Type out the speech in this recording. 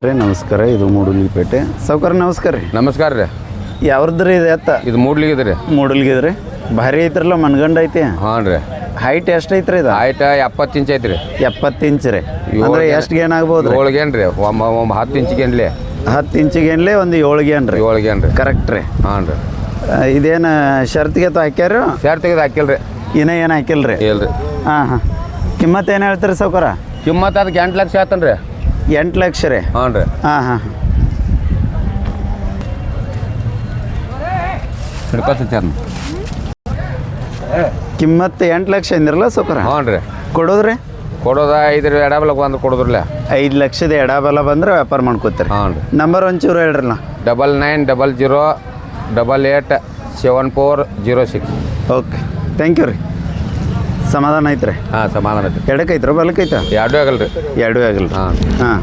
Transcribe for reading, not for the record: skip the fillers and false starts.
ರೀ ನಮಸ್ಕಾರ. ಇದು ಮೂಡಲ್ಗಿಪೇಟೆ. ಸಾವ್ಕಾರ ನಮಸ್ಕಾರ ರೀ. ನಮಸ್ಕಾರ ರೀ. ಯಾವ್ದು ರೀ ಇದು ಎತ್ತ? ಇದು ಮೂಡ್ಲಿಗಿದೆ ರೀ. ಮೂಡಲ್ಗಿದ್ರಿ. ಭಾರಿ ಐತ್ರಲ್ಲ, ಮನ್ಗಂಡ ಐತಿ. ಹಾಂ ರೀ. ಹೈಟ್ ಎಷ್ಟು ಐತ್ರಿ ಇದು? ಹೈಟ್ 70 ಇಂಚ್ ಐತ್ರಿ. 70 ಇಂಚ್ ರೀ. ಅಂದ್ರೆ ಎಷ್ಟು ಗೇನ್ ಆಗ್ಬೋದು? 7 ಗೇನ್ ರೀ. 10 ಇಂಚ್ ಗೇನ್ಲಿ. 10 ಇಂಚ್ ಗೇನ್ಲೆ ಒಂದು 7 ಗೇನ್ ರೀ. 7 ಗೇನ್ ರೀ. ಕರೆಕ್ಟ್ ರೀ. ಹಾಂ ರೀ. ಇದೇನು ಶರ್ತ್ಗೆ ಹಾಕ್ಯಾರ? ಸೇರ್ ತೆಗೆದು ಹಾಕಿಲ್ರಿ. ಇನ್ನೂ ಏನು ಹಾಕಿಲ್ಲ ರೀ? ಇಲ್ರಿ. ಹಾಂ. ಕಿಮ್ಮತ್ತು ಏನು ಹೇಳ್ತೀರಿ ಸಾವ್ಕಾರ? ಕಿಮ್ಮತ್ತು ಅದಕ್ಕೆ 8 ಲಕ್ಷ ಆತನ್ ರೀ. 8 ಲಕ್ಷ ರೀ. ಹಾಂ ರೀ. ಹಾಂ. ಹಿಡ್ಕೊತ ಕಿಮ್ಮತ್ತು 8 ಲಕ್ಷ ಅಂದಿರಲ್ಲ ಸಾವ್ಕಾರ? ಹಾಂ ರೀ. ಕೊಡೋದ್ರಿ? ಕೊಡೋದ 5 ರೀ. ಎಡಬಲಕ್ಕೆ ಬಂದು ಕೊಡೋದ್ರಲ್ಲ. 5 ಲಕ್ಷದ ಎಡಬಲ ಬಂದ್ರೆ ವ್ಯಾಪಾರ ಮಾಡ್ಕೋತೀರಿ. ಹಾಂ ರೀ. ನಂಬರ್ ಒಂಚೂರು ಹೇಳ್ರಲ್ಲ. 9900887406. ಓಕೆ, ಥ್ಯಾಂಕ್ ಯು ರೀ. ಸಮಾಧಾನ ಐತ್ರಿ? ಹಾಂ, ಸಮಾಧಾನ ಐತಿ. ಎಡಕ್ಕೈತ್ರ ಬಲಕ್ಕೈತ? ಎರಡೂ ಆಗಲ್ರಿ. ಎರಡೂ ಆಗಲ್ಲ. ಹಾಂ. ಹಾಂ.